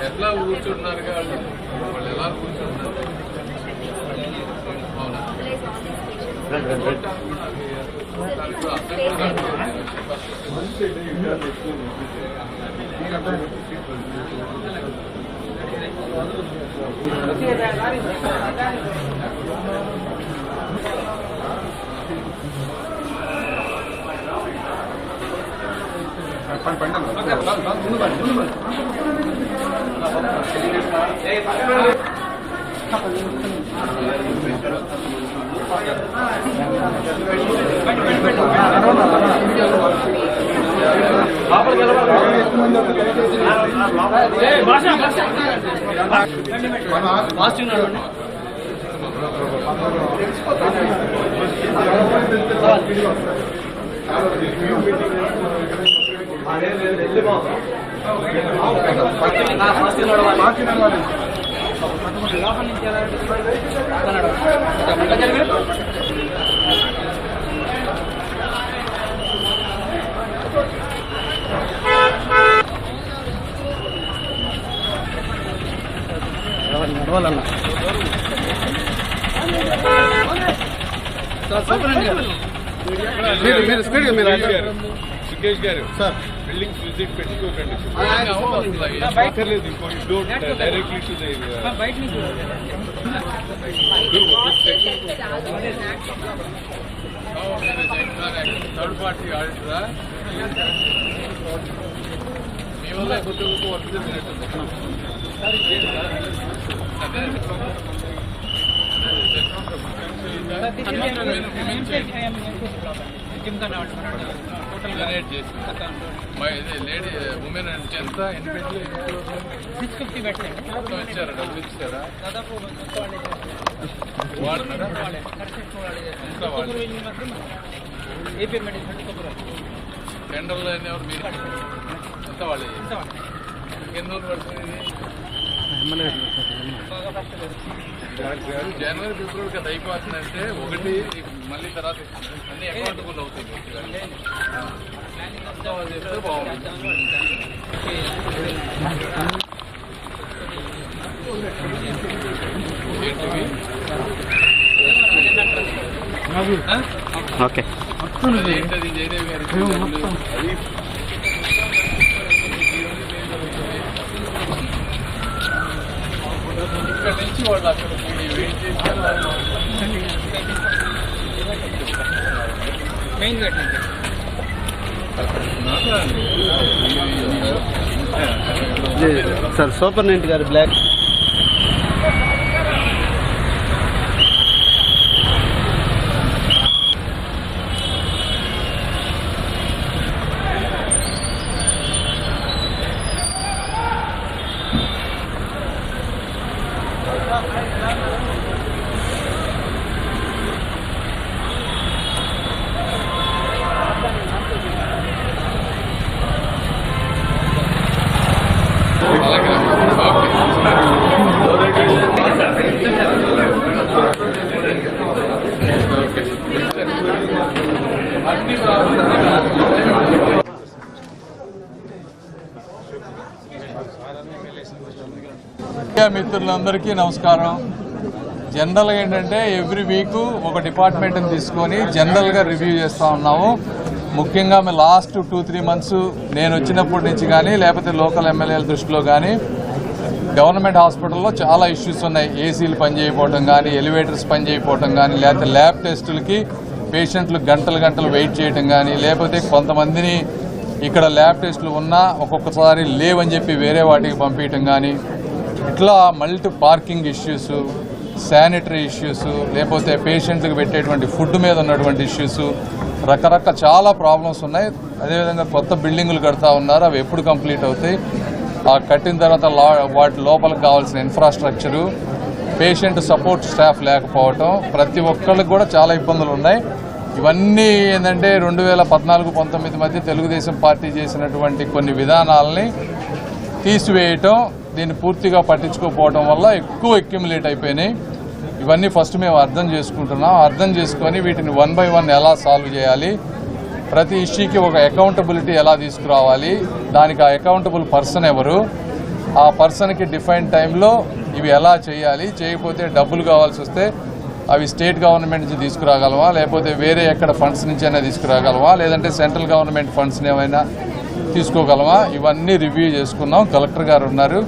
ఎట్లా కూర్చుంటున్నారు వాళ్ళు ఎలా కూర్చుంటున్నారు సుకేష్ గారు సార్ బిల్డింగ్ విజిట్ పెట్టుకోకండి డైరెక్ట్లీ టు థర్డ్ పార్టీ ఆడిటరా మీ వల్ల కొత్త వర్క్ చేసినట్టుంది లేడీ ఉమెన్ అంటే ఎంత ఎన్ని బెడ్లు 650 బెడ్స్ మొత్తం ఇచ్చారా డబ్బులు ఇచ్చారా దాదాపు వాడుతున్నారా ఎంత వాళ్ళు టెండర్లో ఎవరు మీరు ఎంత వాళ్ళు ఎన్ని రోజులు పడుతుంది జనవరి ఫిబ్రవరి కదా అయిపోతుందంటే ఒకటి మళ్ళీ తర్వాత అన్ని అకౌంటబుల్ అవుతాయి చెప్తే బాగుంటుంది ఓకే ఏంటది జయదేవి గారి ఇక్కడ నుంచి వాళ్ళు అక్కడ వెయిట్ చేశారు మెయిన్ సార్ సూపరింటెండెంట్ గారు బ్లాక్ మిత్రులందరికీ నమస్కారం. జనరల్గా ఏంటంటే ఎవ్రీ వీక్ ఒక డిపార్ట్మెంట్ని తీసుకొని జనరల్గా రివ్యూ చేస్తూ ఉన్నాము. ముఖ్యంగా మేము లాస్ట్ 2-3 మంత్స్ నేను వచ్చినప్పటి నుంచి కానీ లేకపోతే లోకల్ ఎమ్మెల్యేల దృష్టిలో కానీ గవర్నమెంట్ హాస్పిటల్లో చాలా ఇష్యూస్ ఉన్నాయి. ఏసీలు పనిచేయకపోవడం కానీ, ఎలివేటర్స్ పనిచేయకపోవడం కానీ, లేకపోతే ల్యాబ్ టెస్టులకి పేషెంట్లు గంటలు వెయిట్ చేయడం కానీ, లేకపోతే కొంతమందిని ఇక్కడ ల్యాబ్ టెస్టులు ఉన్నా ఒక్కొక్కసారి లేవని చెప్పి వేరే వాటికి పంపించడం కానీ, ఇట్లా multi parking issues, sanitary issues, లేకపోతే పేషెంట్లకు పెట్టేటువంటి ఫుడ్ మీద ఉన్నటువంటి ఇష్యూస్, రకరకాల చాలా ప్రాబ్లమ్స్ ఉన్నాయి. అదేవిధంగా కొత్త బిల్డింగులు కడతా ఉన్నారు, అవి ఎప్పుడు కంప్లీట్ అవుతాయి, ఆ కట్టిన తర్వాత వాటి లోపలికి కావాల్సిన ఇన్ఫ్రాస్ట్రక్చరు, పేషెంట్ సపోర్ట్ స్టాఫ్ లేకపోవటం, ప్రతి ఒక్కళ్ళకి కూడా చాలా ఇబ్బందులు ఉన్నాయి. ఇవన్నీ ఏంటంటే 2014-19 మధ్య తెలుగుదేశం పార్టీ చేసినటువంటి కొన్ని విధానాలని తీసివేయటం, దీన్ని పూర్తిగా పట్టించుకోకపోవడం వల్ల ఎక్కువ అక్యుములేట్ అయిపోయినాయి. ఇవన్నీ ఫస్ట్ మేము అర్థం చేసుకుంటున్నాం. అర్థం చేసుకొని వీటిని 1 by 1 ఎలా సాల్వ్ చేయాలి, ప్రతి ఇష్యూకి ఒక అకౌంటబిలిటీ ఎలా తీసుకురావాలి, దానికి ఆ అకౌంటబుల్ పర్సన్ ఎవరు, ఆ పర్సన్కి డిఫైన్ టైంలో ఇవి ఎలా చేయాలి, చేయకపోతే డబ్బులు కావాల్సి వస్తే అవి స్టేట్ గవర్నమెంట్ నుంచి తీసుకురాగలమా, లేకపోతే వేరే ఎక్కడ ఫండ్స్ నుంచి అయినా తీసుకురాగలమా, లేదంటే సెంట్రల్ గవర్నమెంట్ ఫండ్స్ని ఏమైనా తీసుకోగలమా, ఇవన్నీ రివ్యూ చేసుకున్నాం. కలెక్టర్ గారు ఉన్నారు,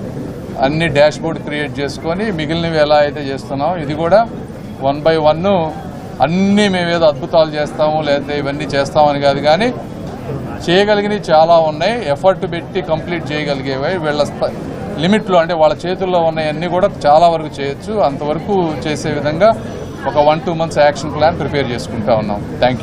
అన్ని డాష్ బోర్డ్ క్రియేట్ చేసుకొని మిగిలినవి ఎలా అయితే చేస్తున్నాం ఇది కూడా 1 by 1 అన్నీ మేమేదో అద్భుతాలు చేస్తాము లేకపోతే ఇవన్నీ చేస్తామని కాదు, కానీ చేయగలిగినవి చాలా ఉన్నాయి. ఎఫర్ట్ పెట్టి కంప్లీట్ చేయగలిగేవి వీళ్ళ లిమిట్లో, అంటే వాళ్ళ చేతుల్లో ఉన్నాయన్నీ కూడా చాలా వరకు చేయొచ్చు. అంతవరకు చేసే విధంగా ఒక 1-2 months యాక్షన్ ప్లాన్ ప్రిపేర్ చేసుకుంటా ఉన్నాం. Thank you.